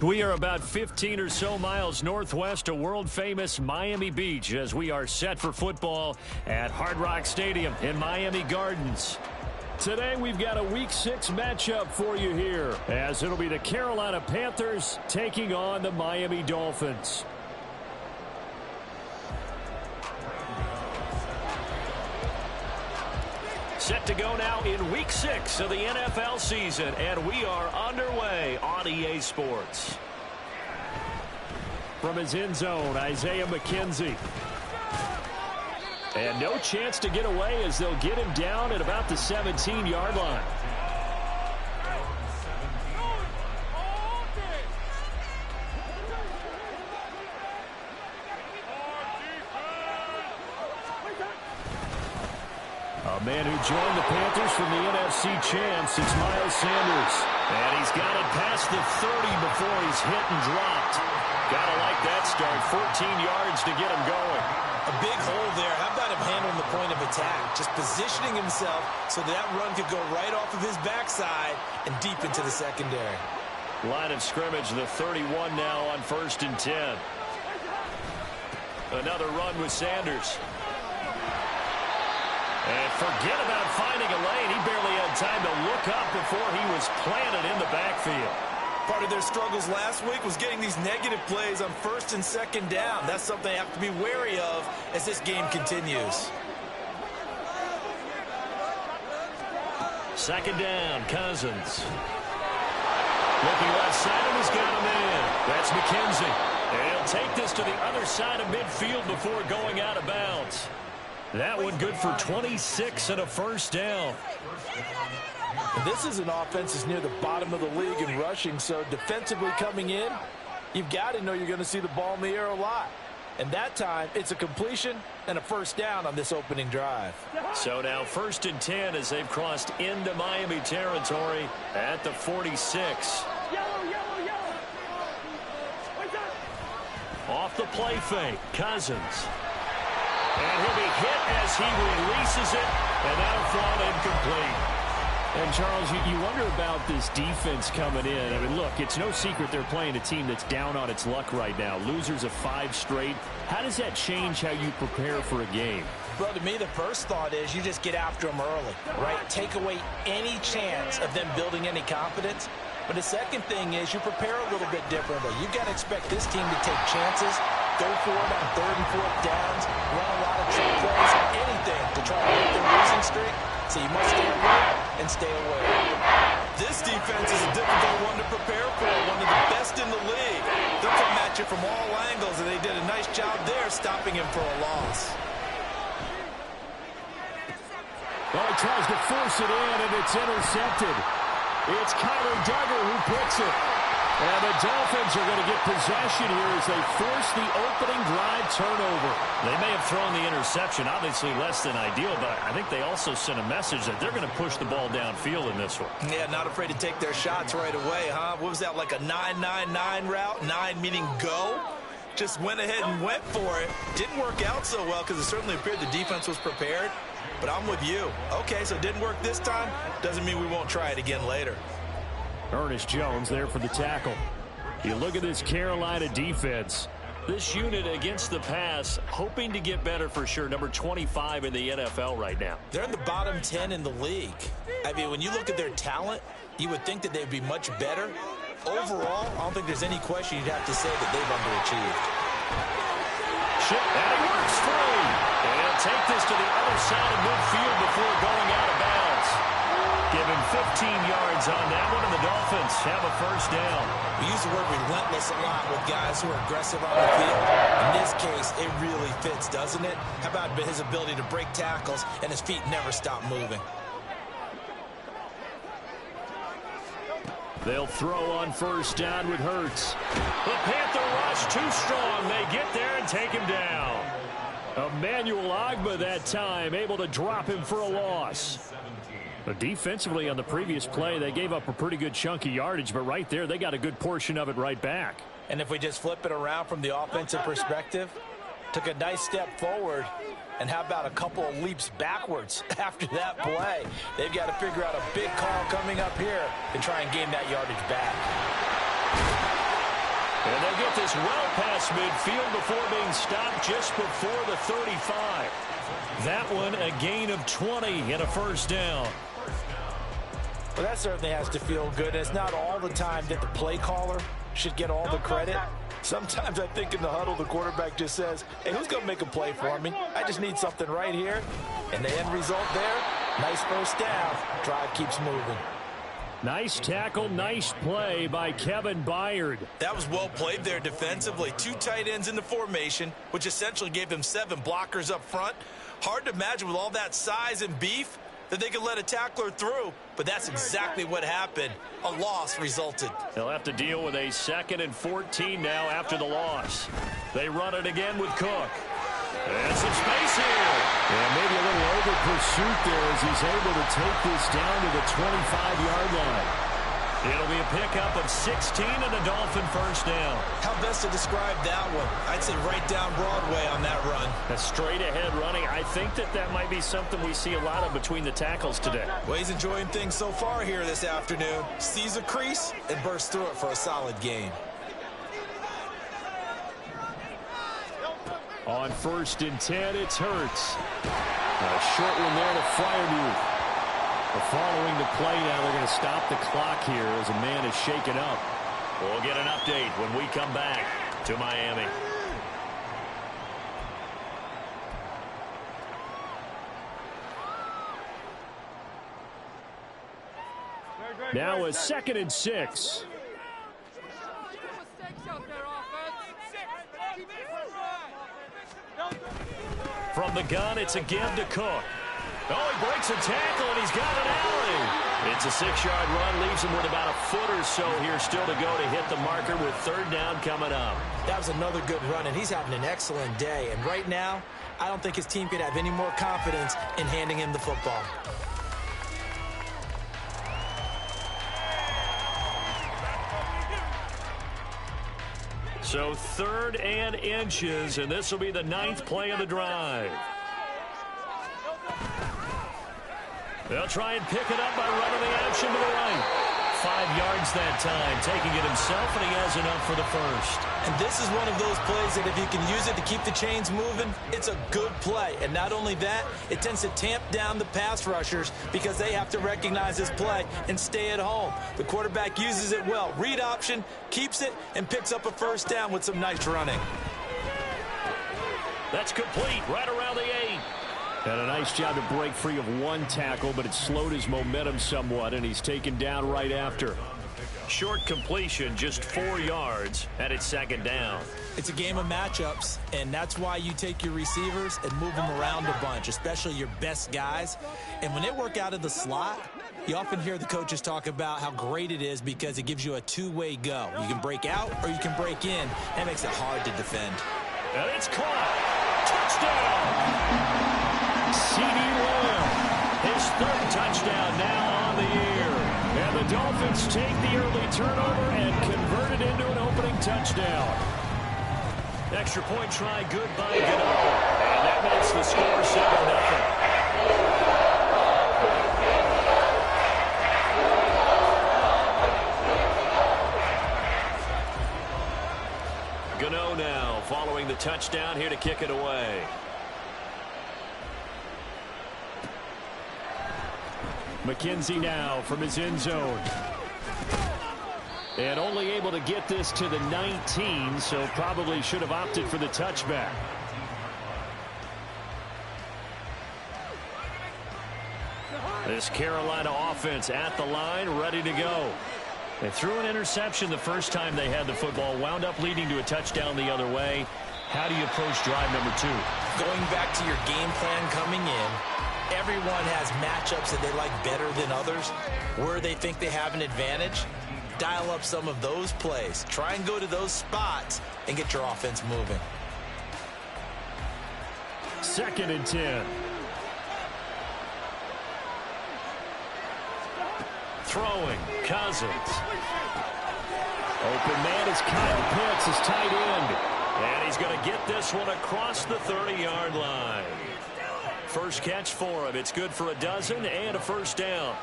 We are about 15 or so miles northwest of world-famous Miami Beach as we are set for football at Hard Rock Stadium in Miami Gardens. Today we've got a Week 6 matchup for you here, as it'll be the Carolina Panthers taking on the Miami Dolphins. Set to go now in Week 6 of the NFL season, and we are underway on EA Sports. From his end zone, Isaiah McKenzie. And no chance to get away as they'll get him down at about the 17-yard line. A man who joined the Panthers from the NFC champs, it's Miles Sanders. And he's got it past the 30 before he's hit and dropped. Gotta like that start. 14 yards to get him going. A big hole there. How about him handling the point of attack? Just positioning himself so that run could go right off of his backside and deep into the secondary. Line of scrimmage, the 31 now on 1st and 10. Another run with Sanders. And forget about finding a lane. He barely had time to look up before he was planted in the backfield. Part of their struggles last week was getting these negative plays on 1st and 2nd down. That's something they have to be wary of as this game continues. 2nd down, Cousins. Looking left side, and he's got him in. That's McKenzie. And he'll take this to the other side of midfield before going out of bounds. That one good for 26 and a 1st down. This is an offense that's near the bottom of the league in rushing, so defensively coming in, you've got to know you're going to see the ball in the air a lot. And that time, it's a completion and a 1st down on this opening drive. So now 1st and 10 as they've crossed into Miami territory at the 46. Off the play fake, Cousins. And he'll be hit as he releases it, and that'll fall incomplete. And, Charles, you wonder about this defense coming in. I mean, look, it's no secret they're playing a team that's down on its luck right now. Losers of 5 straight. How does that change how you prepare for a game? Well, to me, the first thought is you just get after them early, right? Take away any chance of them building any confidence. But the second thing is you prepare a little bit differently. You've got to expect this team to take chances, go for it on 3rd and 4th downs, run a lot of trick plays, anything to try to break their losing streak. So you must stay alert and stay away. This defense is a difficult one to prepare for, one of the best in the league. They'll come at you from all angles, and they did a nice job there stopping him for a loss. Well, he tries to force it in, and it's intercepted. It's Kyler Duggar who picks it. And the Dolphins are going to get possession here as they force the opening drive turnover. They may have thrown the interception, obviously less than ideal, but I think they also sent a message that they're going to push the ball downfield in this one. Yeah, not afraid to take their shots right away, huh? What was that, like a 9-9-9 route? 9 meaning go? Just went ahead and went for it. Didn't work out so well because it certainly appeared the defense was prepared. But I'm with you. Okay, so it didn't work this time. Doesn't mean we won't try it again later. Ernest Jones there for the tackle. You look at this Carolina defense. This unit against the pass, hoping to get better for sure. Number 25 in the NFL right now. They're in the bottom 10 in the league. I mean, when you look at their talent, you would think that they'd be much better. Overall, I don't think there's any question you'd have to say that they've underachieved. And he works free. And he'll take this to the other side of midfield before going out of bounds. Give him 15 yards on that one, and the Dolphins have a 1st down. We use the word relentless a lot with guys who are aggressive on the field. In this case, it really fits, doesn't it? How about his ability to break tackles and his feet never stop moving? They'll throw on 1st down with Hurts. The Panther rush too strong. They get there and take him down. Emmanuel Ogbah that time able to drop him for a loss. But defensively on the previous play, they gave up a pretty good chunk of yardage, but right there they got a good portion of it right back. And if we just flip it around from the offensive perspective, took a nice step forward, and how about a couple of leaps backwards after that play? They've got to figure out a big call coming up here to try and gain that yardage back. And they'll get this well past midfield before being stopped just before the 35. That one a gain of 20 and a first down. Well, that certainly has to feel good. It's not all the time that the play caller should get all the credit. Sometimes I think in the huddle, the quarterback just says, hey, who's going to make a play for me? I just need something right here. And the end result there, nice first down. Drive keeps moving. Nice tackle, nice play by Kevin Byard. That was well played there defensively. 2 tight ends in the formation, which essentially gave them 7 blockers up front. Hard to imagine with all that size and beef that they could let a tackler through, but that's exactly what happened. A loss resulted. They'll have to deal with a 2nd and 14 now after the loss. They run it again with Cook. And some space here. Yeah, maybe a little over pursuit there as he's able to take this down to the 25-yard line. It'll be a pickup of 16 and a Dolphin first down. How best to describe that one? I'd say right down Broadway on that run. A straight-ahead running. I think that might be something we see a lot of between the tackles today. Well, he's enjoying things so far here this afternoon. Sees a crease and bursts through it for a solid gain. On 1st and 10, it's Hurts. A short one there to Freiermuth. Following the play now, they're going to stop the clock here as a man is shaken up. We'll get an update when we come back to Miami. Now a 2nd and 6. From the gun, it's a give to Cook. Oh, he breaks a tackle, and he's got an alley. It's a 6-yard run, leaves him with about a foot or so here still to go to hit the marker with 3rd down coming up. That was another good run, and he's having an excellent day. And right now, I don't think his team could have any more confidence in handing him the football. So 3rd and inches, and this will be the 9th play of the drive. They'll try and pick it up by running the action to the right. 5 yards that time, taking it himself, and he has enough for the first. And this is one of those plays that if you can use it to keep the chains moving, it's a good play. And not only that, it tends to tamp down the pass rushers because they have to recognize this play and stay at home. The quarterback uses it well. Read option, keeps it, and picks up a first down with some nice running. That's complete right around the 8. And a nice job to break free of 1 tackle, but it slowed his momentum somewhat, and he's taken down right after. Short completion, just 4 yards, and it's 2nd down. It's a game of matchups, and that's why you take your receivers and move them around a bunch, especially your best guys. And when they work out of the slot, you often hear the coaches talk about how great it is because it gives you a 2-way go. You can break out or you can break in. That makes it hard to defend. And it's caught. Touchdown! C.D. Lamb, his 3rd touchdown now on the year. And the Dolphins take the early turnover and convert it into an opening touchdown. Extra point try, good by Gano. And that makes the score 7-0. Gano now following the touchdown here to kick it away. McKenzie now from his end zone. And only able to get this to the 19, so probably should have opted for the touchback. This Carolina offense at the line, ready to go. They threw an interception the first time they had the football, wound up leading to a touchdown the other way. How do you approach drive number 2? Going back to your game plan coming in, everyone has matchups that they like better than others. Where they think they have an advantage, dial up some of those plays. Try and go to those spots and get your offense moving. 2nd and 10. Throwing, Cousins. Open man is Kyle Pitts, his tight end. And he's going to get this one across the 30-yard line. First catch for him. It's good for a dozen and a first down.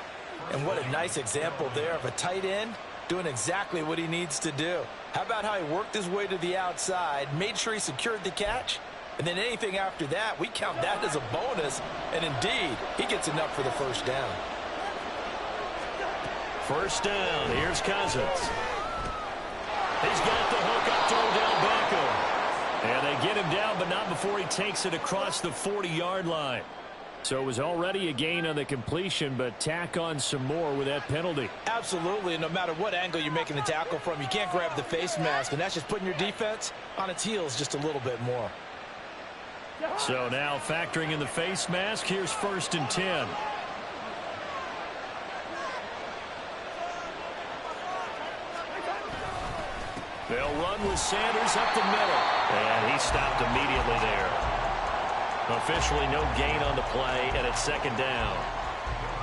And what a nice example there of a tight end doing exactly what he needs to do. How about how he worked his way to the outside, made sure he secured the catch, and then anything after that, we count that as a bonus, and indeed, he gets enough for the first down. First down, here's Cousins. He's got the hook up to Odell Beckham. And they get him down, but not before he takes it across the 40-yard line. So it was already a gain on the completion, but tack on some more with that penalty. Absolutely, and no matter what angle you're making the tackle from, you can't grab the face mask, and that's just putting your defense on its heels just a little bit more. So now factoring in the face mask, here's 1st and 10. They'll run with Sanders up the middle. And he stopped immediately there. Officially no gain on the play, and it's 2nd down.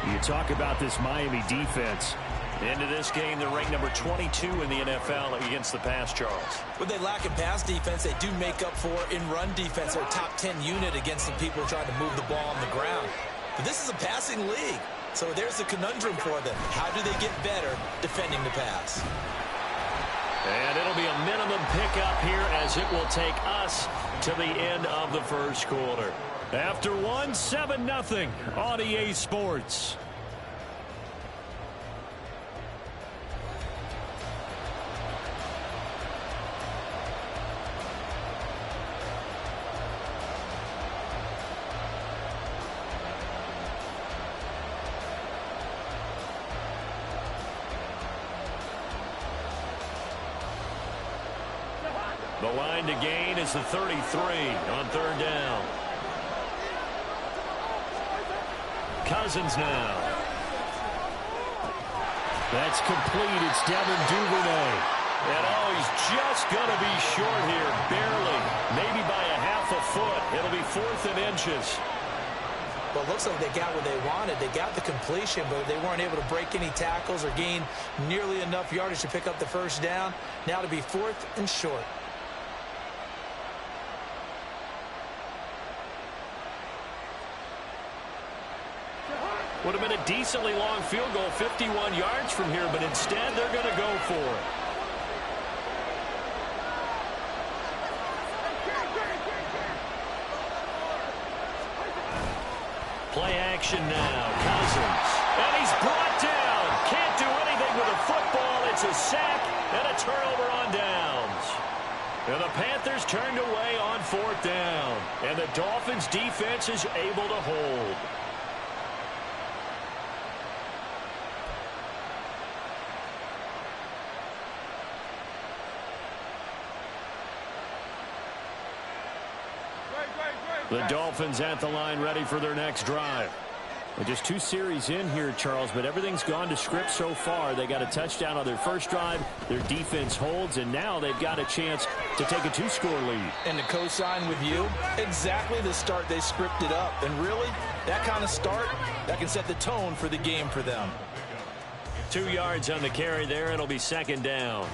You talk about this Miami defense. Into this game, they're ranked number 22 in the NFL against the pass, Charles. When they lack in pass defense, they do make up for in run defense. They're a top 10 unit against the people trying to move the ball on the ground. But this is a passing league, so there's a conundrum for them. How do they get better defending the pass? And it'll be a minimum pickup here as it will take us to the end of the first quarter. After one, 7-0 on EA Sports. The line to gain is the 33 on 3rd down. Cousins now. That's complete. It's Devin Duvernay. And he's just going to be short here, barely. Maybe by a half a foot. It'll be 4th and inches. Well, it looks like they got what they wanted. They got the completion, but they weren't able to break any tackles or gain nearly enough yardage to pick up the first down. Now to be 4th and short. Would have been a decently long field goal, 51 yards from here, but instead they're going to go for it. Play action now. Cousins. And he's brought down. Can't do anything with a football. It's a sack and a turnover on downs. And the Panthers turned away on 4th down. And the Dolphins' defense is able to hold. The Dolphins at the line ready for their next drive. And just 2 series in here, Charles, but everything's gone to script so far. They got a touchdown on their first drive. Their defense holds, and now they've got a chance to take a 2-score lead. And to co-sign with you, exactly the start they scripted up. And really, that kind of start, that can set the tone for the game for them. 2 yards on the carry there. It'll be 2nd down.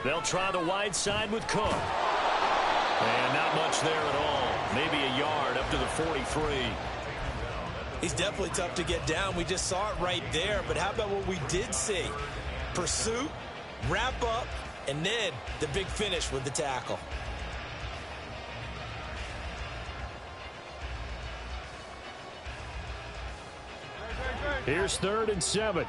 They'll try the wide side with Cook. And not much there at all. Maybe a yard up to the 43. He's definitely tough to get down. We just saw it right there. But how about what we did see? Pursuit, wrap up, and then the big finish with the tackle. Here's 3rd and 7.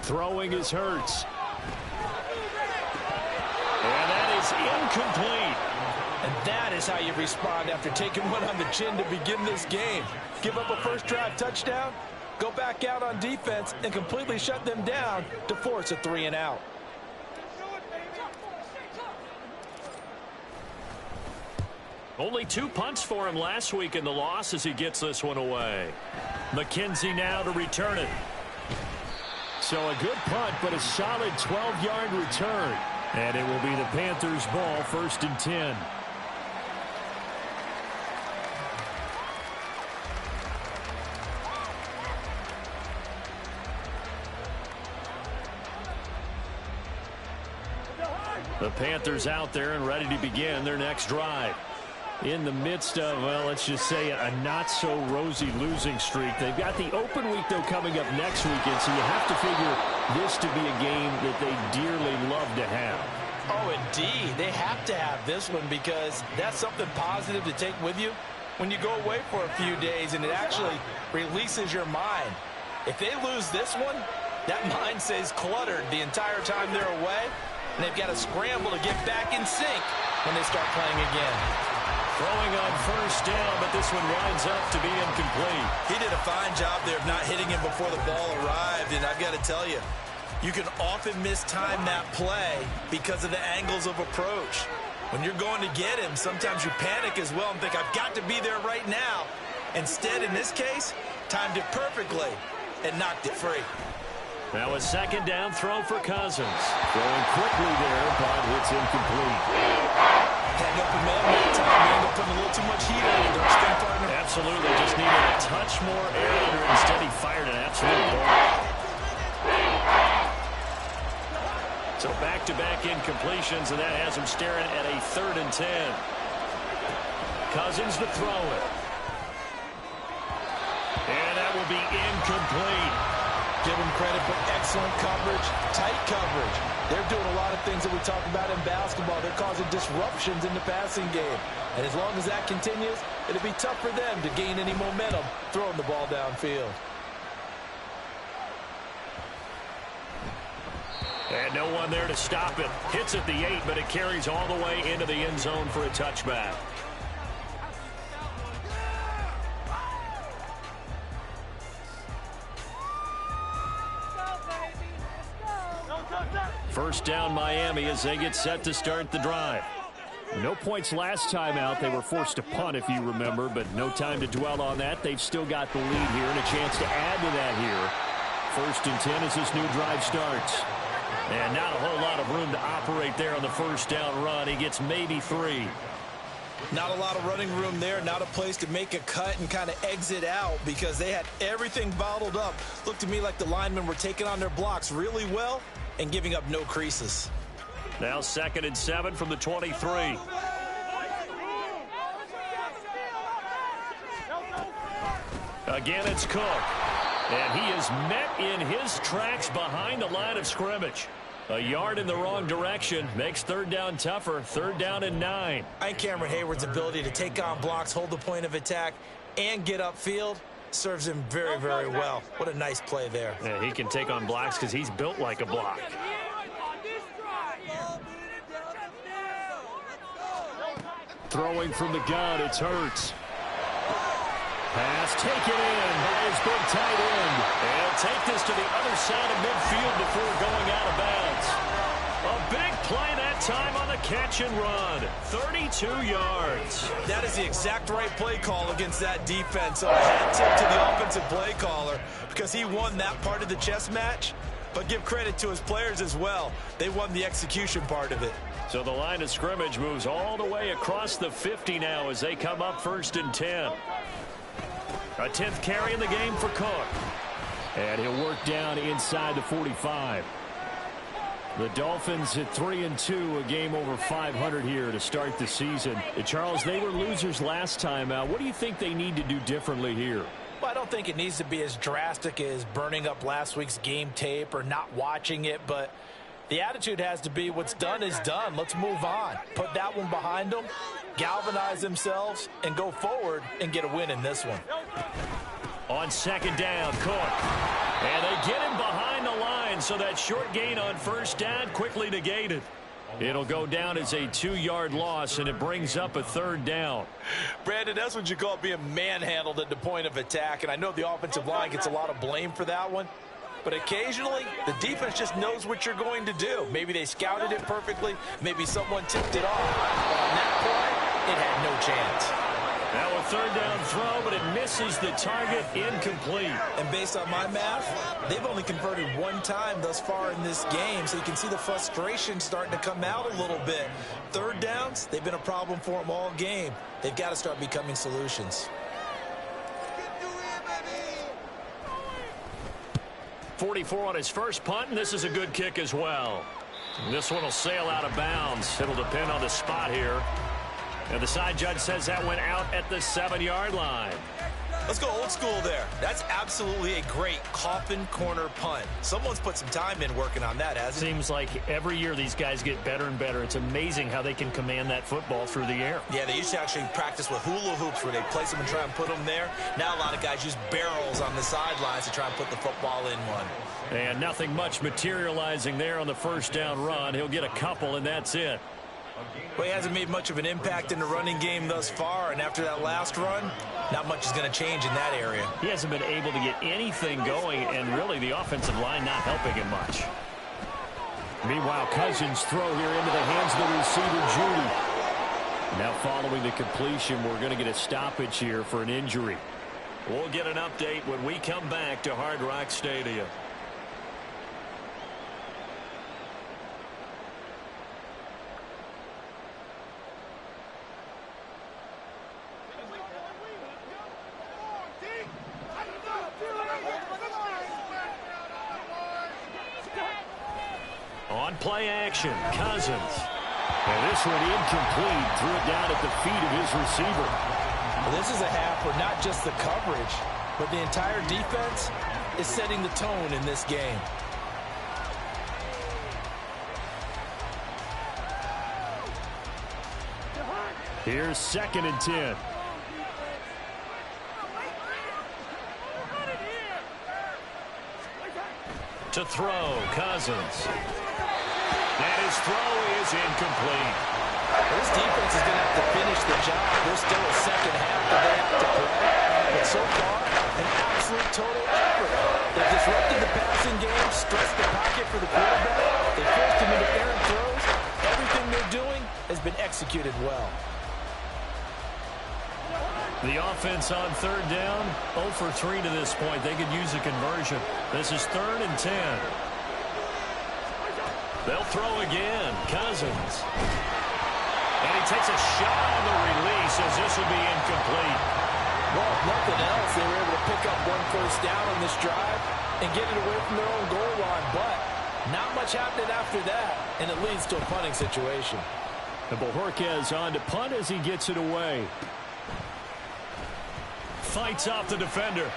Throwing is Hurts. And that is incomplete. And that is how you respond after taking one on the chin to begin this game. Give up a first drive touchdown, go back out on defense, and completely shut them down to force a 3-and-out. Only 2 punts for him last week in the loss as he gets this one away. McKenzie now to return it. So a good punt, but a solid 12-yard return. And it will be the Panthers' ball, 1st and 10. The Panthers out there and ready to begin their next drive. In the midst of, well, let's just say a not-so-rosy losing streak. They've got the open week, though, coming up next weekend, so you have to figure this to be a game that they dearly love to have. Oh, indeed. They have to have this one because that's something positive to take with you when you go away for a few days, and it actually releases your mind. If they lose this one, that mind stays cluttered the entire time they're away, and they've got to scramble to get back in sync when they start playing again. Throwing on first down, but this one winds up to be incomplete. He did a fine job there of not hitting him before the ball arrived, and I've got to tell you, you can often mistime that play because of the angles of approach. When you're going to get him, sometimes you panic as well and think, I've got to be there right now. Instead, in this case, timed it perfectly and knocked it free. Now a second down throw for Cousins. Throwing quickly there, but it's incomplete. Had an open man that time. He ended up putting a little too much heat on their spin partner. Absolutely, just needed a touch more air under. Instead, he fired an absolute ball. So back-to-back incompletions, and that has him staring at a 3rd and 10. Cousins to throw it. And that will be incomplete. Give them credit for excellent coverage, tight coverage. They're doing a lot of things that we talk about in basketball. They're causing disruptions in the passing game. And as long as that continues, it'll be tough for them to gain any momentum throwing the ball downfield. And no one there to stop it. Hits at the 8, but it carries all the way into the end zone for a touchback. First down Miami as they get set to start the drive. No points last time out. They were forced to punt, if you remember, but no time to dwell on that. They've still got the lead here and a chance to add to that here. 1st and 10 as this new drive starts. And not a whole lot of room to operate there on the first down run. He gets maybe 3. Not a lot of running room there, not a place to make a cut and kind of exit out because they had everything bottled up. Looked to me like the linemen were taking on their blocks really well and giving up no creases. Now 2nd and 7 from the 23. Again, it's Cook. And he is met in his tracks behind the line of scrimmage. A yard in the wrong direction makes 3rd down tougher. 3rd down and 9. I think Cameron Hayward's ability to take on blocks, hold the point of attack, and get upfield serves him very, very well. What a nice play there. Yeah, he can take on blocks because he's built like a block. Throwing from the gun, it's Hurts. Pass taken in by his big tight end. And take this to the other side of midfield before going out of bounds. A big play that time on the catch and run. 32 yards. That is the exact right play call against that defense. So a hat tip to the offensive play caller because he won that part of the chess match. But give credit to his players as well. They won the execution part of it. So the line of scrimmage moves all the way across the 50 now as they come up 1st and 10. A 10th carry in the game for Cook. And he'll work down inside the 45. The Dolphins at 3-2, a game over 500 here to start the season. Charles, they were losers last time out. What do you think they need to do differently here? Well, I don't think it needs to be as drastic as burning up last week's game tape or not watching it, but the attitude has to be what's done is done. Let's move on. Put that one behind them, galvanize themselves, and go forward and get a win in this one. On 2nd down, Cook. And they get him behind the line, so that short gain on 1st down quickly negated. It'll go down as a 2-yard loss, and it brings up a 3rd down. Brandon, that's what you call being manhandled at the point of attack, and I know the offensive line gets a lot of blame for that one. But occasionally, the defense just knows what you're going to do. Maybe they scouted it perfectly. Maybe someone tipped it off. But on that play, it had no chance. Now a 3rd down throw, but it misses the target, incomplete. And based on my math, they've only converted 1 time thus far in this game, so you can see the frustration starting to come out a little bit. 3rd downs, they've been a problem for them all game. They've got to start becoming solutions. 44 on his first punt, and this is a good kick as well. This one will sail out of bounds. It'll depend on the spot here. And the side judge says that went out at the 7-yard line. Let's go old school there. That's absolutely a great coffin corner punt. Someone's put some time in working on that, hasn't it? Seems like every year these guys get better and better. It's amazing how they can command that football through the air. Yeah, they used to actually practice with hula hoops where they place them and try and put them there. Now a lot of guys use barrels on the sidelines to try and put the football in one. And nothing much materializing there on the first down run. He'll get a couple, and that's it. Well, he hasn't made much of an impact in the running game thus far, and after that last run, not much is going to change in that area. He hasn't been able to get anything going, and really the offensive line not helping him much. Meanwhile, Cousins throw here into the hands of the receiver, Judy. Now following the completion, we're going to get a stoppage here for an injury. We'll get an update when we come back to Hard Rock Stadium. On play action, Cousins. And this one incomplete. Threw it down at the feet of his receiver. Well, this is a half where not just the coverage, but the entire defense is setting the tone in this game. Here's 2nd and 10. To throw, Cousins. And his throw is incomplete. This defense is going to have to finish the job. There's still a second half that they have to play. But so far, an absolute total effort. They've disrupted the passing game, stressed the pocket for the quarterback. They forced him into errant throws. Everything they're doing has been executed well. The offense on 3rd down, 0 for 3 to this point. They could use a conversion. This is 3rd and 10. They'll throw again. Cousins. And he takes a shot on the release as this will be incomplete. Well, if nothing else, they were able to pick up 1 first down on this drive and get it away from their own goal line. But not much happened after that, and it leads to a punting situation. And Bojorquez on to punt as he gets it away. Fights off the defender.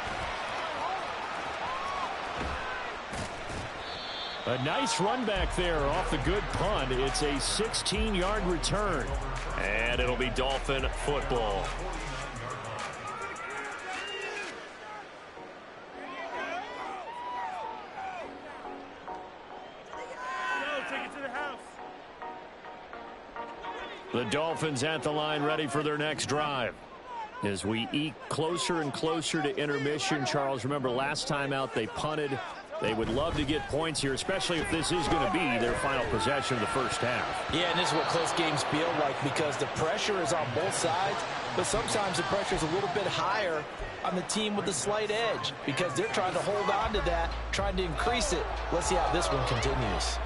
A nice run back there off the good punt. It's a 16-yard return. And it'll be Dolphin football. The Dolphins at the line ready for their next drive. As we eke closer and closer to intermission, Charles, remember last time out they punted. They would love to get points here, especially if this is going to be their final possession of the first half. Yeah, and this is what close games feel like because the pressure is on both sides, but sometimes the pressure is a little bit higher on the team with the slight edge because they're trying to hold on to that, trying to increase it. Let's see how this one continues.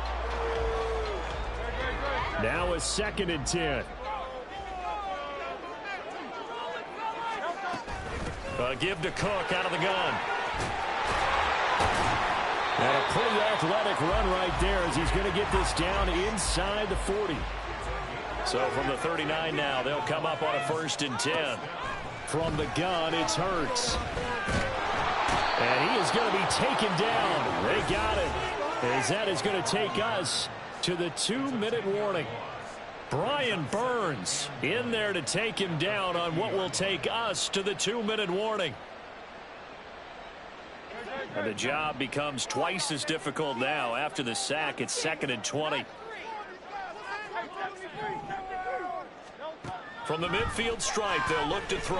Now a 2nd and 10. Give to Cook out of the gun. And a pretty athletic run right there as he's going to get this down inside the 40. So from the 39 now, they'll come up on a 1st and 10. From the gun, it's Hurts. And he is going to be taken down. They got it. As that is going to take us to the 2-minute warning. Brian Burns in there to take him down on what will take us to the 2-minute warning. And the job becomes twice as difficult now. After the sack, it's 2nd and 20. From the midfield stripe, they'll look to throw.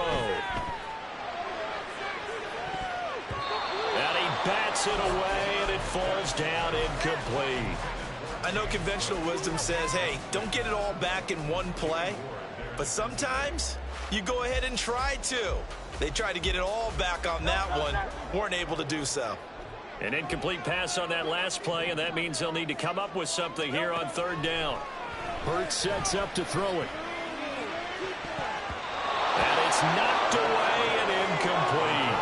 And he bats it away, and it falls down incomplete. I know conventional wisdom says, hey, don't get it all back in one play. But sometimes you go ahead and try to. They tried to get it all back on that one. Weren't able to do so. An incomplete pass on that last play, and that means they'll need to come up with something here on 3rd down. Hurts sets up to throw it. And it's knocked away and incomplete.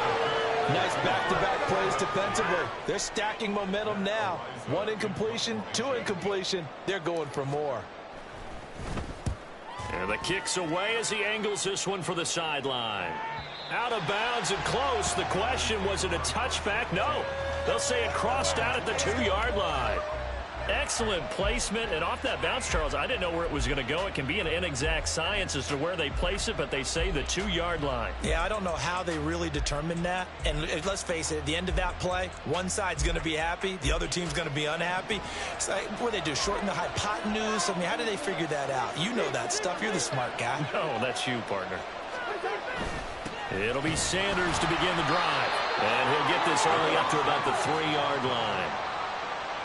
Nice back-to-back plays defensively. They're stacking momentum now. 1 incompletion, 2 incompletion. They're going for more. And the kick's away as he angles this one for the sideline. Out of bounds and close. The question, was it a touchback? No. They'll say it crossed out at the 2-yard line. Excellent placement, and off that bounce, Charles, I didn't know where it was going to go. It can be an inexact science as to where they place it, but they say the 2-yard line. Yeah, I don't know how they really determined that. And let's face it, at the end of that play, one side's going to be happy, the other team's going to be unhappy. It's like, what do they do, shorten the hypotenuse? I mean, how do they figure that out? You know that stuff. You're the smart guy. No, that's you, partner. It'll be Sanders to begin the drive. And he'll get this only up to about the 3-yard line.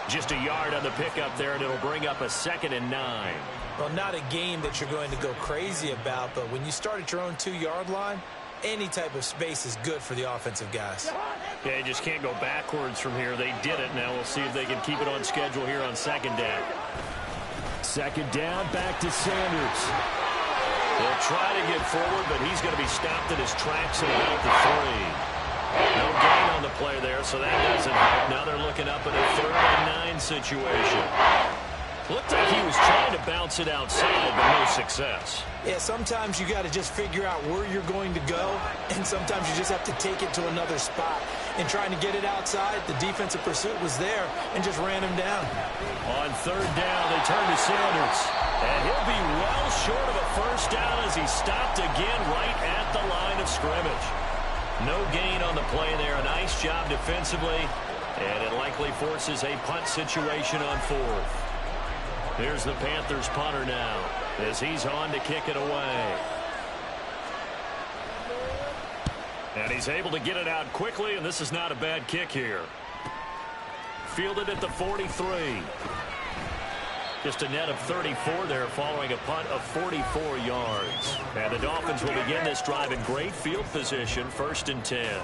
Just a yard on the pickup there, and it'll bring up a 2nd and 9. Well, not a game that you're going to go crazy about, but when you start at your own 2-yard line, any type of space is good for the offensive guys. Yeah, you just can't go backwards from here. They did it. Now we'll see if they can keep it on schedule here on 2nd down. 2nd down, back to Sanders. They'll try to get forward, but he's going to be stopped in his tracks at about the 3. No gain on the play there, so that doesn't help. Now they're looking up at a 3rd and 9 situation. Looked like he was trying to bounce it outside, but no success. Yeah, sometimes you got to just figure out where you're going to go, and sometimes you just have to take it to another spot. And trying to get it outside, the defensive pursuit was there and just ran him down. On 3rd down, they turn to Sanders. And he'll be well short of a 1st down as he stopped again right at the line of scrimmage. No gain on the play there. A nice job defensively. And it likely forces a punt situation on 4th. Here's the Panthers punter now as he's on to kick it away. And he's able to get it out quickly, and this is not a bad kick here. Fielded at the 43. Just a net of 34 there following a punt of 44 yards. And the Dolphins will begin this drive in great field position, 1st and 10.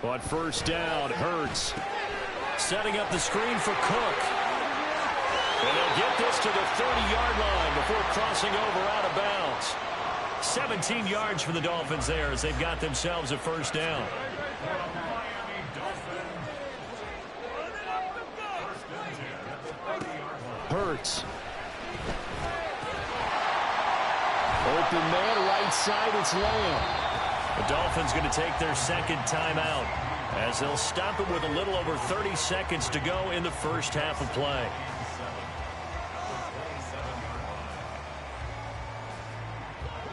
On 1st down, Hurts setting up the screen for Cook. And they'll get this to the 30-yard line before crossing over out of bounds. 17 yards for the Dolphins there as they've got themselves a 1st down. Hurts. Open man, right side, it's Lamb. The Dolphins going to take their 2nd timeout as they'll stop it with a little over 30 seconds to go in the 1st half of play.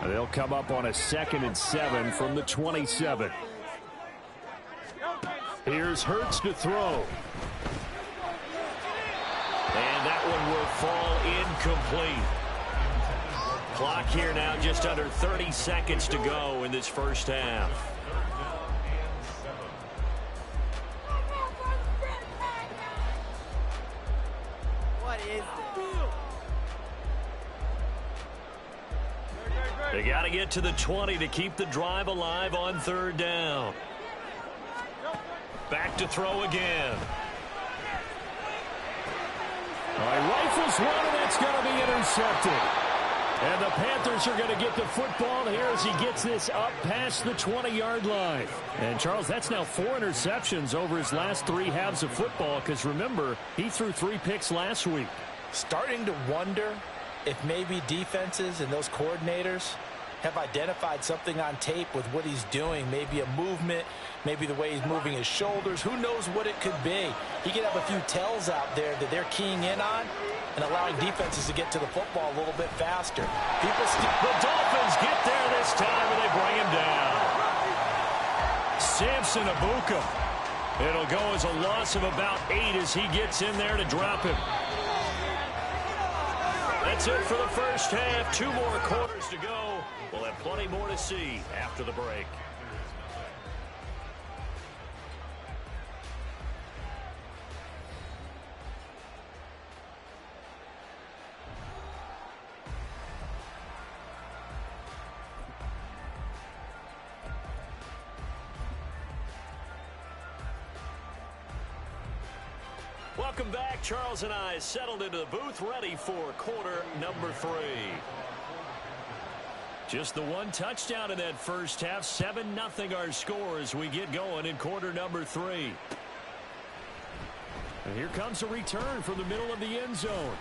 They'll come up on a 2nd and 7 from the 27. Here's Hurts to throw. And that one will fall incomplete. Clock here now just under 30 seconds to go in this 1st half. What is this? They got to get to the 20 to keep the drive alive on 3rd down. Back to throw again. All right, rifles one, and that's going to be intercepted. And the Panthers are going to get the football here as he gets this up past the 20-yard line. And, Charles, that's now 4 interceptions over his last 3 halves of football because, remember, he threw 3 picks last week. Starting to wonder if maybe defenses and those coordinators have identified something on tape with what he's doing. Maybe a movement, maybe the way he's moving his shoulders. Who knows what it could be? He could have a few tells out there that they're keying in on and allowing defenses to get to the football a little bit faster. The Dolphins get there this time, and they bring him down. Samson Abuka. It'll go as a loss of about 8 as he gets in there to drop him. That's it for the 1st half. 2 more quarters to go. We'll have plenty more to see after the break. Welcome back. Charles and I settled into the booth, ready for quarter number 3. Just the one touchdown in that first half. 7-0 our score as we get going in quarter number 3. And here comes a return from the middle of the end zone.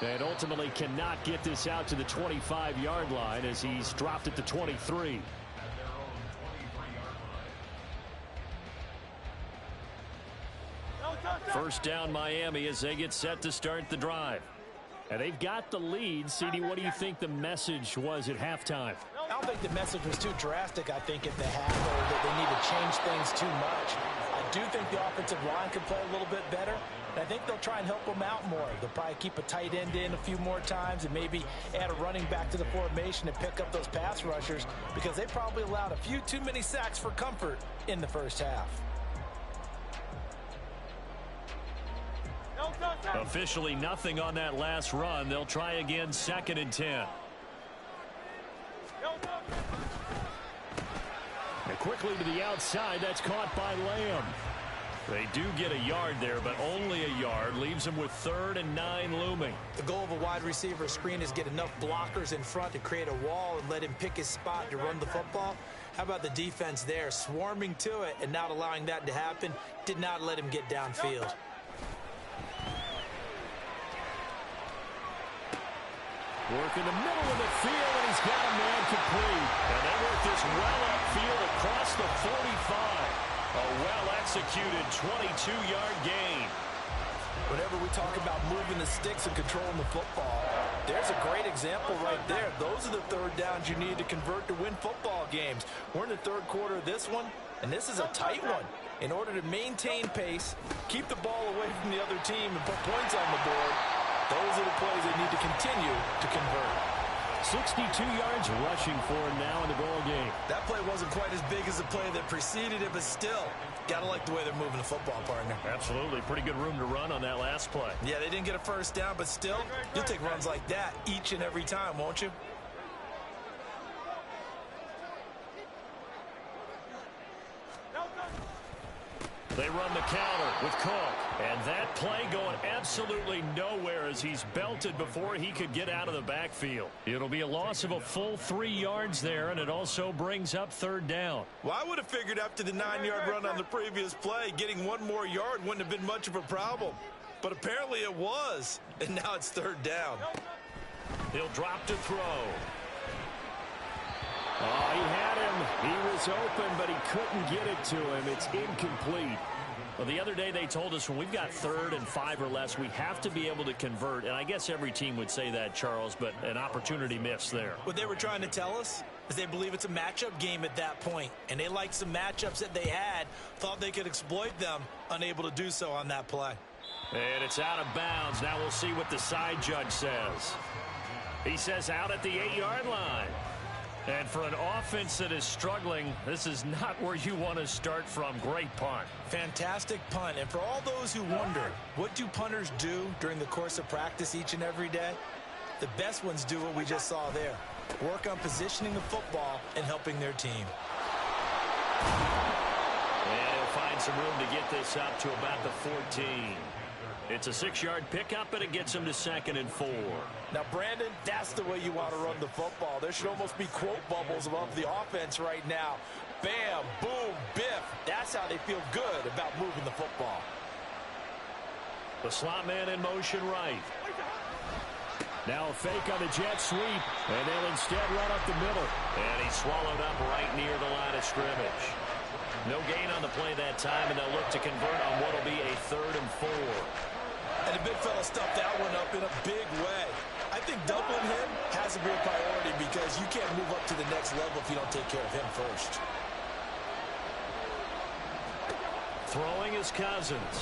And ultimately cannot get this out to the 25-yard line as he's dropped it to 23. First down Miami as they get set to start the drive. And they've got the lead. CD, what do you think the message was at halftime? I don't think the message was too drastic, I think, at the half, or that they need to change things too much. I do think the offensive line could play a little bit better, and I think they'll try and help them out more. They'll probably keep a tight end in a few more times and maybe add a running back to the formation and pick up those pass rushers because they probably allowed a few too many sacks for comfort in the first half. Officially nothing on that last run. They'll try again, 2nd and 10. And quickly to the outside. That's caught by Lamb. They do get a yard there, but only a yard. Leaves them with 3rd and 9 looming. The goal of a wide receiver screen is get enough blockers in front to create a wall and let him pick his spot to run the football. How about the defense there, swarming to it and not allowing that to happen? Did not let him get downfield. Work in the middle of the field, and he's got a man complete. And they work this well upfield across the 45. A well-executed 22-yard gain. Whenever we talk about moving the sticks and controlling the football, there's a great example right there. Those are the third downs you need to convert to win football games. We're in the third quarter of this one, and this is a tight one. In order to maintain pace, keep the ball away from the other team, and put points on the board, those are the plays they need to continue to convert. 62 yards rushing for him now in the ball game. That play wasn't quite as big as the play that preceded it, but still, got to like the way they're moving the football, partner. Absolutely. Pretty good room to run on that last play. Yeah, they didn't get a first down, but still, you'll take runs like that each and every time, won't you? They run the counter with Cook. And that play going absolutely nowhere as he's belted before he could get out of the backfield. It'll be a loss of a full 3 yards there, and it also brings up 3rd down. Well, I would have figured after the 9-yard run on the previous play, getting 1 more yard wouldn't have been much of a problem. But apparently it was, and now it's 3rd down. He'll drop to throw. Oh, he had him. He was open, but he couldn't get it to him. It's incomplete. Well, the other day they told us when we've got 3rd and 5 or less, we have to be able to convert. And I guess every team would say that, Charles, but an opportunity missed there. What they were trying to tell us is they believe it's a matchup game at that point. And they liked some matchups that they had, thought they could exploit them, unable to do so on that play. And it's out of bounds. Now we'll see what the side judge says. He says out at the 8-yard line. And for an offense that is struggling, this is not where you want to start from. Great punt. Fantastic punt. And for all those who wonder, what do punters do during the course of practice each and every day? The best ones do what we just saw there. Work on positioning the football and helping their team. And he'll find some room to get this up to about the 14. It's a 6-yard pickup, and it gets him to 2nd and 4. Now, Brandon, that's the way you want to run the football. There should almost be quote bubbles above the offense right now. Bam, boom, biff. That's how they feel good about moving the football. The slot man in motion right. Now a fake on the jet sweep, and they'll instead run up the middle. And he's swallowed up right near the line of scrimmage. No gain on the play that time, and they'll look to convert on what will be a 3rd and 4. And the big fella stuffed that one up in a big way. I think doubling him has to be a priority because you can't move up to the next level if you don't take care of him first. Throwing his Cousins.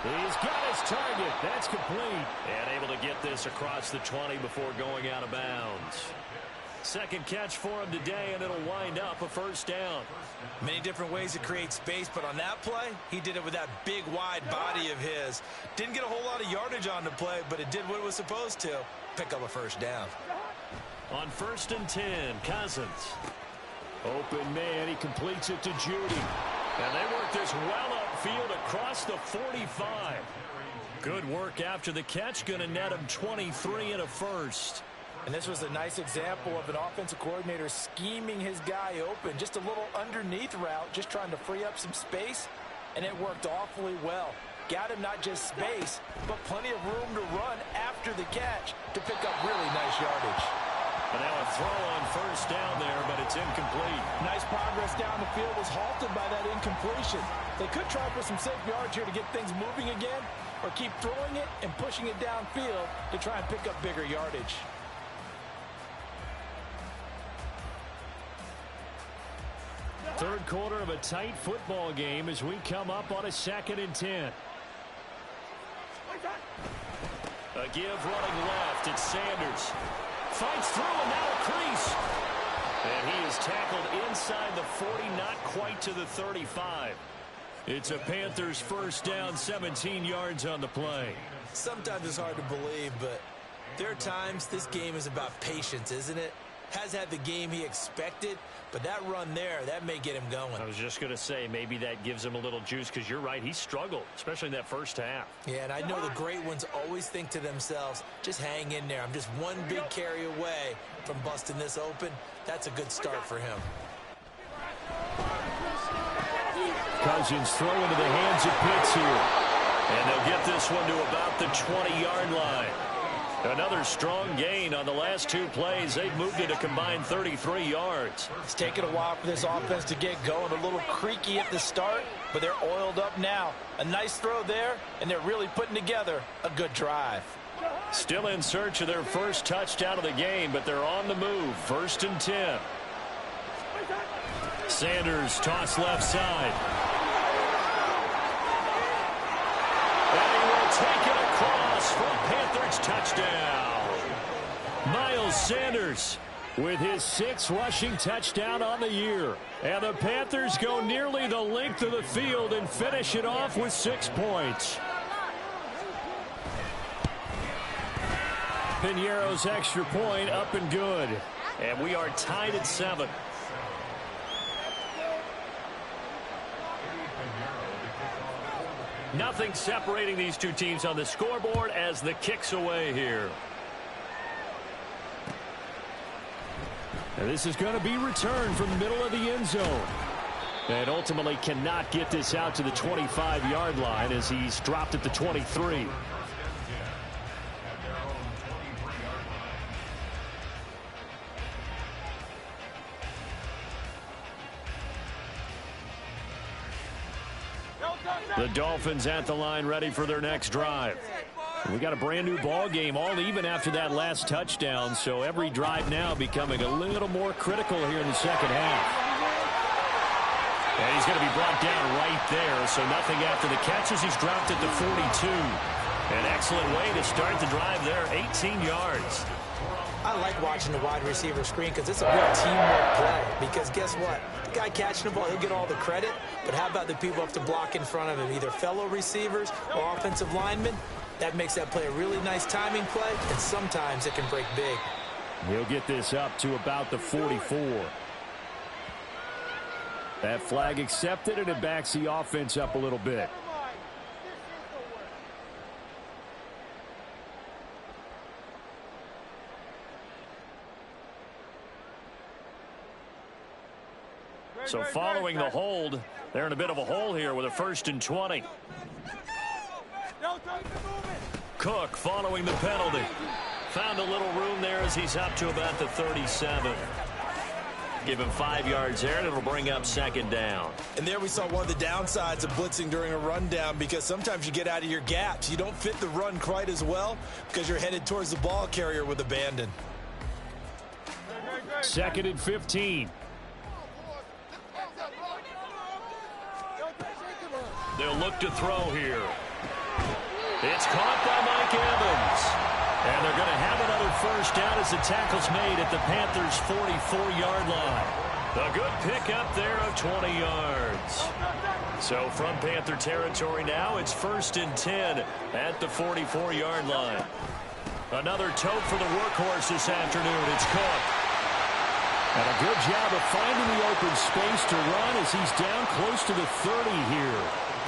He's got his target. That's complete. And able to get this across the 20 before going out of bounds. Second catch for him today, and it'll wind up a 1st down. Many different ways to create space, but on that play, he did it with that big, wide body of his. Didn't get a whole lot of yardage on the play, but it did what it was supposed to, pick up a 1st down. On 1st and 10, Cousins. Open man, he completes it to Judy. And they work this well field across the 45. Good work after the catch. Going to net him 23 and a first. And this was a nice example of an offensive coordinator scheming his guy open. Just a little underneath route, just trying to free up some space, and it worked awfully well. Got him not just space, but plenty of room to run after the catch to pick up really nice yardage. And now a throw on first down there, but it's incomplete. Nice progress down the field was halted by that incompletion. They could try for some safe yards here to get things moving again, or keep throwing it and pushing it downfield to try and pick up bigger yardage. Third quarter of a tight football game as we come up on a 2nd and 10. A give running left. It's Sanders. Fights through and now a crease. And he is tackled inside the 40, not quite to the 35. It's a Panthers first down, 17 yards on the play. Sometimes it's hard to believe, but there are times this game is about patience, isn't it? Has had the game he expected, but that run there, that may get him going. I was just going to say, maybe that gives him a little juice, because you're right, he struggled, especially in that first half. Yeah, and I know the great ones always think to themselves, just hang in there. I'm just one big carry away from busting this open. That's a good start for him. Cousins throw into the hands of Pitts here. And they'll get this one to about the 20-yard line. Another strong gain on the last 2 plays. They've moved it a combined 33 yards. It's taken a while for this offense to get going. A little creaky at the start, but they're oiled up now. A nice throw there, and they're really putting together a good drive. Still in search of their first touchdown of the game, but they're on the move. 1st and 10. Sanders toss left side. And he will take it across for a Panthers touchdown. Miles Sanders with his 6th rushing touchdown on the year. And the Panthers go nearly the length of the field and finish it off with 6 points. Piñeiro's extra point up and good. And we are tied at 7. Nothing separating these two teams on the scoreboard as the kick's away here. And this is going to be returned from the middle of the end zone. And ultimately cannot get this out to the 25-yard line as he's dropped at the 23. The Dolphins at the line, ready for their next drive. We got a brand new ball game, all even after that last touchdown, so every drive now becoming a little more critical here in the second half. And he's going to be brought down right there, so nothing after the catches. He's dropped at the 42. An excellent way to start the drive there, 18 yards. I like watching the wide receiver screen because it's a real teamwork play. Because guess what? The guy catching the ball, he'll get all the credit. But how about the people have to block in front of him, either fellow receivers or offensive linemen? That makes that play a really nice timing play, and sometimes it can break big. He'll get this up to about the 44. That flag accepted, and it backs the offense up a little bit. So following the hold, they're in a bit of a hole here with a 1st and 20. Cook following the penalty. Found a little room there as he's up to about the 37. Give him 5 yards there, and it'll bring up 2nd down. And there we saw one of the downsides of blitzing during a rundown, because sometimes you get out of your gaps. You don't fit the run quite as well because you're headed towards the ball carrier with abandon. 2nd and 15. They'll look to throw here. It's caught by Mike Evans. And they're going to have another first down as the tackle's made at the Panthers' 44-yard line. A good pickup there of 20 yards. So from Panther territory now, it's 1st and 10 at the 44-yard line. Another tote for the workhorse this afternoon. It's Cook. And a good job of finding the open space to run as he's down close to the 30 here.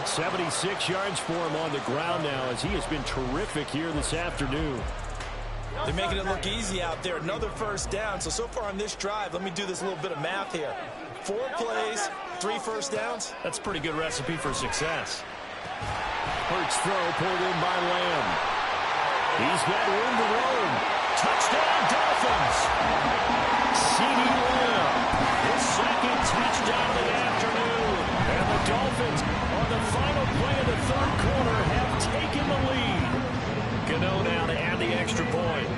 76 yards for him on the ground now, as he has been terrific here this afternoon. They're making it look easy out there. Another first down. So far on this drive, let me do this little bit of math here. 4 plays, 3 first downs. That's a pretty good recipe for success. Hurts throw pulled in by Lamb. He's got room to roam. Touchdown, Dolphins. CeeDee Lamb, his second touchdown of the afternoon. And the Dolphins, on the final play of the third quarter, have taken the lead. Gano now to add the extra point.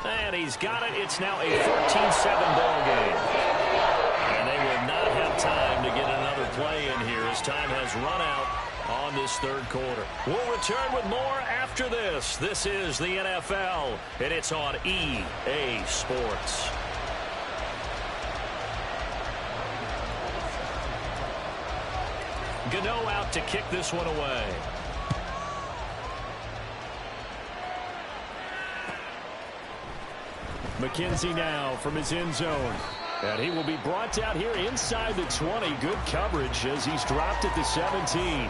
And he's got it. It's now a 14-7 ball game. And they will not have time to get another play in here as time has run out on this third quarter. We'll return with more after this. This is the NFL, and it's on EA Sports. Gano out to kick this one away. McKenzie now from his end zone. And he will be brought down here inside the 20. Good coverage as he's dropped at the 17.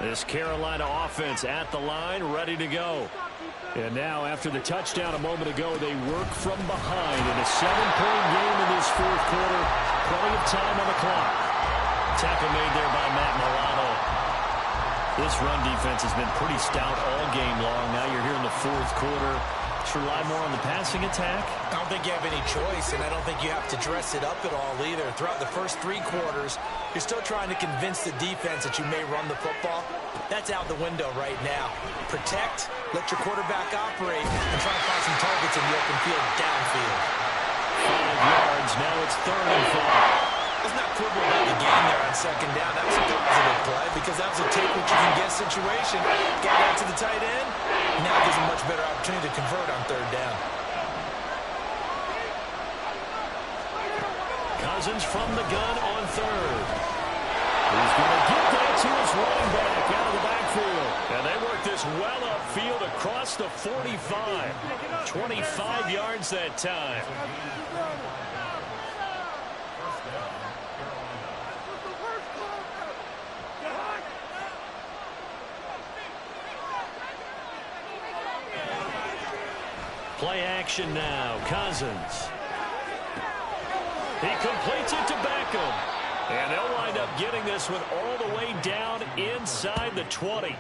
This Carolina offense at the line, ready to go. And now, after the touchdown a moment ago, they work from behind in a 7-point game in this fourth quarter. Plenty of time on the clock. Tackle made there by Matt Milano. This run defense has been pretty stout all game long. Now you're here in the fourth quarter. Just rely more on the passing attack. I don't think you have any choice, and I don't think you have to dress it up at all either. Throughout the first 3 quarters, you're still trying to convince the defense that you may run the football. That's out the window right now. Protect, let your quarterback operate, and try to find some targets in the open field downfield. 5 yards. Now it's 3rd and 5. Let's not quibble about the game there on 2nd down. That was a positive play because that was a take what you can get situation. Get back to the tight end. Now gives a much better opportunity to convert on 3rd down. Cousins from the gun on 3rd. He's going to get that to his running back out of the backfield. And they work this well upfield across the 45. 25 yards that time. Play action now. Cousins. He completes it to Beckham. And they'll wind up getting this one all the way down inside the 20.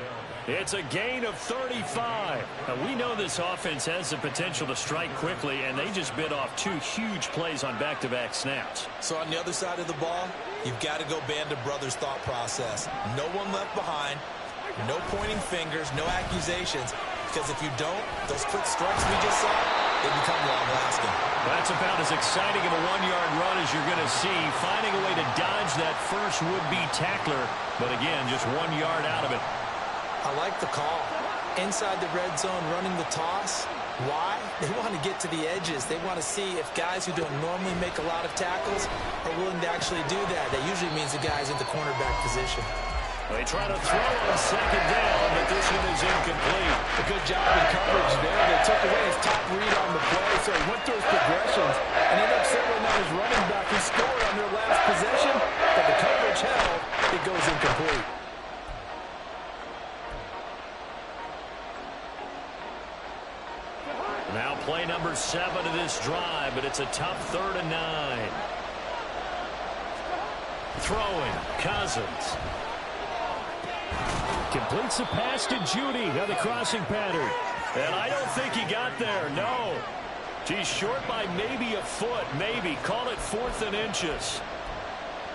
It's a gain of 35. Now, we know this offense has the potential to strike quickly, and they just bit off 2 huge plays on back-to-back snaps. So on the other side of the ball, you've got to go Band of Brothers thought process. No one left behind. No pointing fingers, no accusations. Because if you don't, those quick strikes we just saw, they become long-lasting. That's about as exciting of a 1-yard run as you're going to see. Finding a way to dodge that first would-be tackler. But again, just 1 yard out of it. I like the call. Inside the red zone, running the toss. Why? They want to get to the edges. They want to see if guys who don't normally make a lot of tackles are willing to actually do that. That usually means the guy's in the cornerback position. They try to throw on 2nd down, but this one is incomplete. A good job in coverage there. They took away his top read on the play, so he went through his progressions and ended up settling on his running back who scored on their last possession, but the coverage held. It goes incomplete. Now play number 7 of this drive, but it's a tough 3rd and 9. Throwing, Cousins. Completes the pass to Judy on the crossing pattern. And I don't think he got there, no. He's short by maybe a foot, maybe. Call it 4th and inches.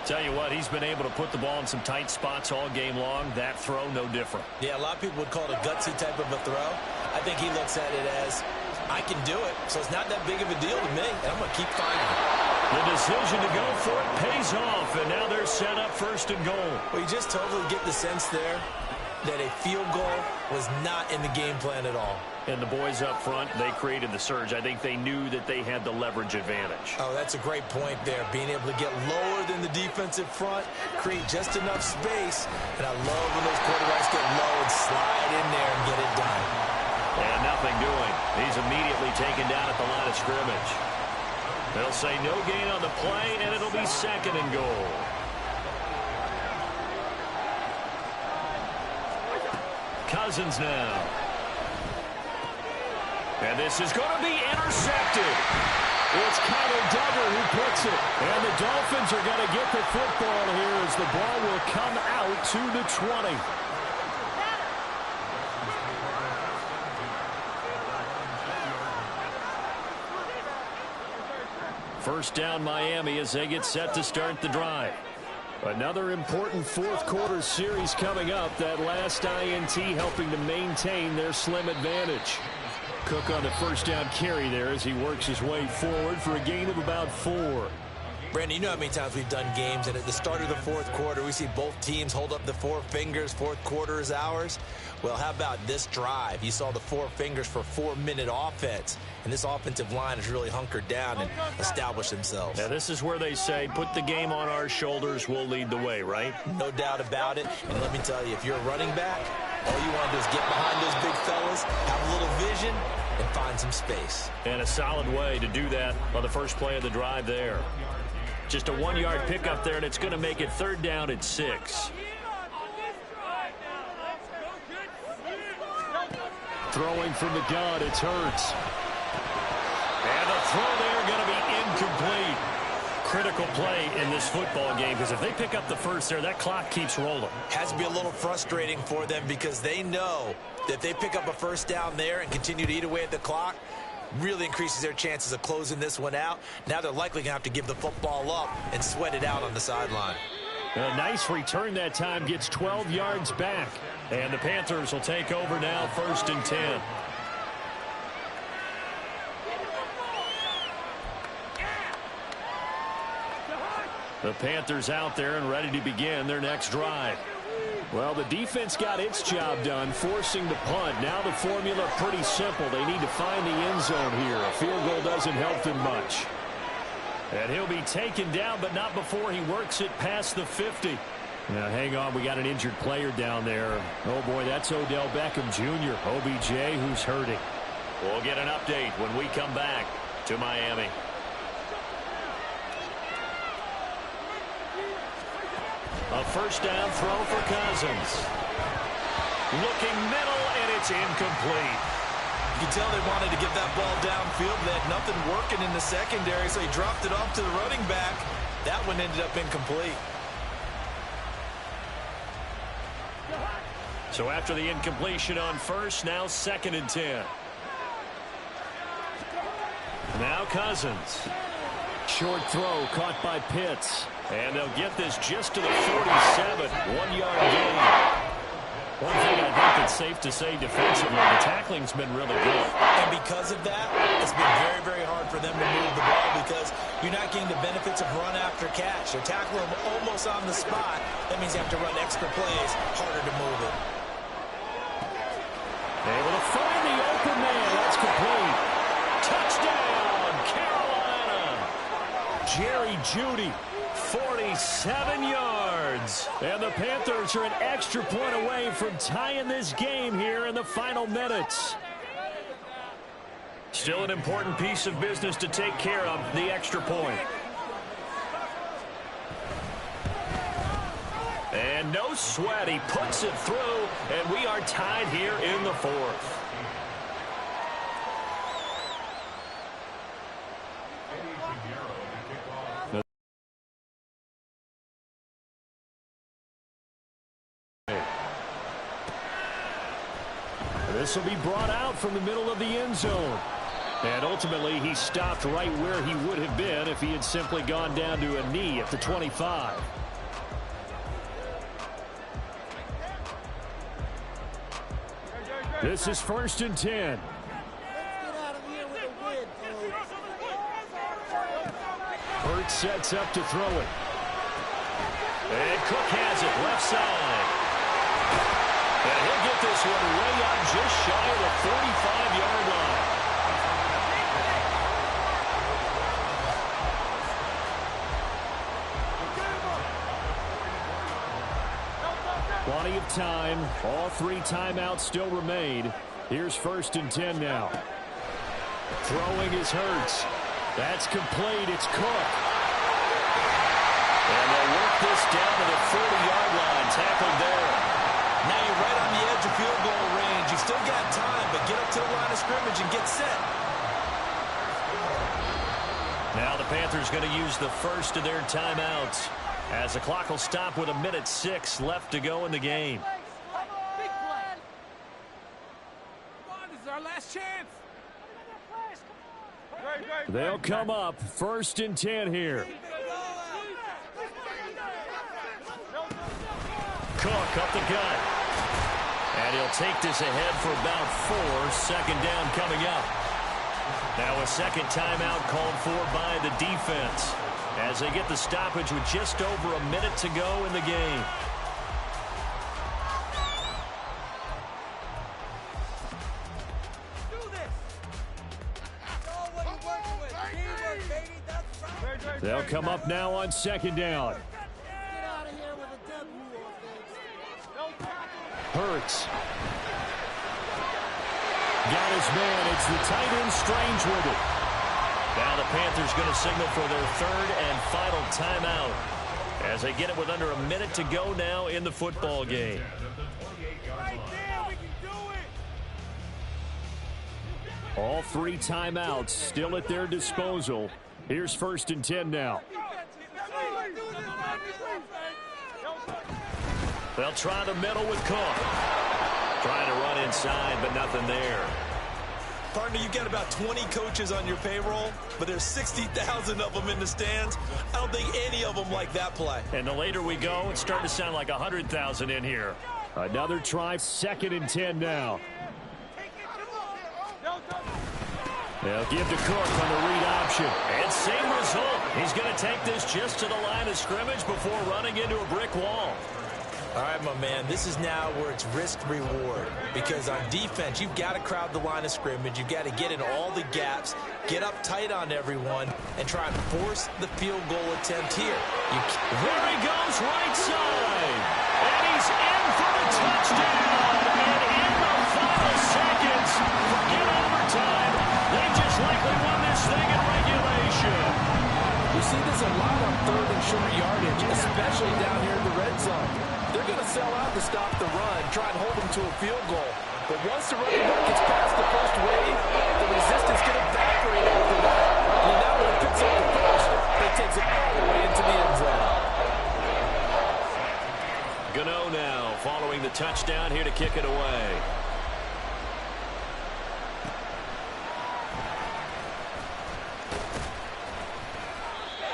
Tell you what, he's been able to put the ball in some tight spots all game long. That throw, no different. Yeah, a lot of people would call it a gutsy type of a throw. I think he looks at it as, I can do it, so it's not that big of a deal to me, and I'm going to keep fighting it. The decision to go for it pays off, and now they're set up 1st and goal. Well, you just totally get the sense there. that a field goal was not in the game plan at all. And the boys up front, they created the surge. I think they knew that they had the leverage advantage. Oh, that's a great point there. Being able to get lower than the defensive front, create just enough space. And I love when those quarterbacks get low and slide in there and get it done. And nothing doing. He's immediately taken down at the line of scrimmage. They'll say no gain on the play, and it'll be 2nd and goal. Cousins now. And this is going to be intercepted. It's Y1W6 who puts it. And the Dolphins are going to get the football here as the ball will come out to the 20. First down Miami as they get set to start the drive. Another important fourth-quarter series coming up. That last INT helping to maintain their slim advantage. Cook on the first down carry there as he works his way forward for a gain of about 4. Brandon, you know how many times we've done games, and at the start of the fourth quarter, we see both teams hold up the 4 fingers, fourth quarter is ours. Well, how about this drive? You saw the 4 fingers for 4-minute offense, and this offensive line has really hunkered down and established themselves. Now, this is where they say, put the game on our shoulders, we'll lead the way, right? No doubt about it, and let me tell you, if you're a running back, all you want to do is get behind those big fellas, have a little vision, and find some space. And a solid way to do that on the first play of the drive there. Just a 1-yard pickup there, and it's going to make it 3rd down at 6. Throwing from the gun, it's Hurts. And the throw there going to be incomplete. Critical play in this football game, because if they pick up the first there, that clock keeps rolling. Has to be a little frustrating for them because they know that if they pick up a first down there and continue to eat away at the clock, really increases their chances of closing this one out. Now they're likely going to have to give the football up and sweat it out on the sideline. A nice return that time, gets 12 yards back. And the Panthers will take over now, 1st and 10. The Panthers out there and ready to begin their next drive. Well, the defense got its job done, forcing the punt. Now the formula pretty simple. They need to find the end zone here. A field goal doesn't help them much. And he'll be taken down, but not before he works it past the 50. Now, hang on. We got an injured player down there. Oh, boy, that's Odell Beckham Jr., OBJ, who's hurting. We'll get an update when we come back to Miami. A first down throw for Cousins. Looking middle, and it's incomplete. You can tell they wanted to get that ball downfield. They had nothing working in the secondary, so he dropped it off to the running back. That one ended up incomplete. So after the incompletion on first, now 2nd and 10. Now Cousins. Short throw caught by Pitts. And they'll get this just to the 47. 1-yard gain. One thing I think that's safe to say defensively, the tackling's been really good. And because of that, it's been very, very hard for them to move the ball because you're not getting the benefits of run after catch. They're tackling them almost on the spot. That means you have to run extra plays, harder to move it. Able to find the open man. That's complete. Touchdown, Carolina. Jerry Jeudy. 47 yards. And the Panthers are an extra point away from tying this game here in the final minutes. Still an important piece of business to take care of, the extra point. And no sweat, he puts it through, and we are tied here in the 4th. This will be brought out from the middle of the end zone. And ultimately, he stopped right where he would have been if he had simply gone down to a knee at the 25. This is 1st and 10. Hurts sets up to throw it. And Cook has it left side. And he'll get this one way up just shy of the 45-yard line. Plenty of time. All 3 timeouts still remain. Here's 1st and 10 now. Throwing is Hurts. That's complete. It's Cook. And they'll work this down to the 40-yard line. Tackled there. Now you're right on the edge of field goal range. You still got time, but get up to the line of scrimmage and get set. Now the Panthers going to use the first of their timeouts, as the clock will stop with 1:06 left to go in the game. This is our last chance. They'll come up 1st and 10 here. Cook up the gut. And he'll take this ahead for about 4. Second down coming up. Now a second timeout called for by the defense, as they get the stoppage with just over 1 minute to go in the game. They'll come up now on 2nd down. Hurts. Got his man. It's the tight end Strange with it. Now the Panthers going to signal for their 3rd and final timeout, as they get it with under 1 minute to go now in the football game. All 3 timeouts still at their disposal. Here's 1st and 10 now. They'll try the middle with Cook. Trying to run inside, but nothing there. Partner, you've got about 20 coaches on your payroll, but there's 60,000 of them in the stands. I don't think any of them like that play. And the later we go, it's starting to sound like 100,000 in here. Another try, 2nd and 10 now. They'll give to Cook on the read option. And same result. He's going to take this just to the line of scrimmage before running into a brick wall. All right, my man, this is now where it's risk-reward, because on defense, you've got to crowd the line of scrimmage. You've got to get in all the gaps, get up tight on everyone, and try and force the field goal attempt here. There he goes, right side. And he's in for the touchdown. And in the final seconds, forget overtime. They just likely won this thing in regulation. You see this a lot on 3rd and short yardage, especially down here in the red zone. They're going to sell out to stop the run, try and hold them to a field goal. But once the running back gets past the first wave, the resistance can evaporate after that. And now when he picks up the first, he takes it all the way into the end zone. Gano now following the touchdown here to kick it away.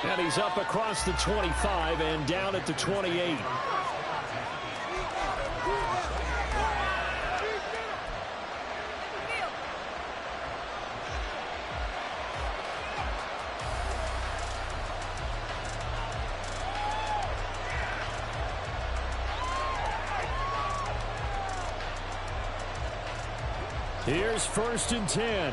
And he's up across the 25 and down at the 28. Here's 1st and 10.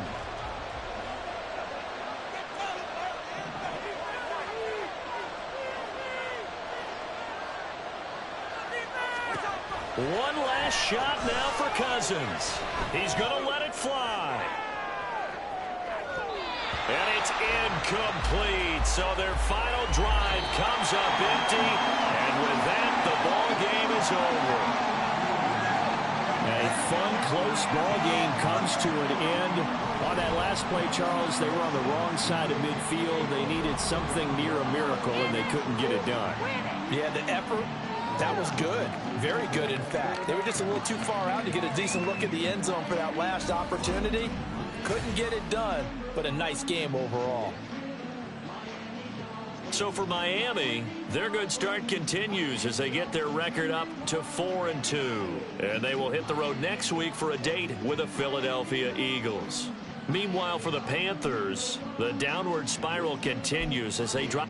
One last shot now for Cousins. He's going to let it fly. And it's incomplete. So their final drive comes up empty. And with that, the ball game is over. A fun, close ball game comes to an end. On that last play, Charles, they were on the wrong side of midfield. They needed something near a miracle, and they couldn't get it done. Yeah, the effort, that was good. Very good, in fact. They were just a little too far out to get a decent look at the end zone for that last opportunity. Couldn't get it done, but a nice game overall. So for Miami, their good start continues as they get their record up to 4-2. And they will hit the road next week for a date with the Philadelphia Eagles. Meanwhile, for the Panthers, the downward spiral continues as they drop.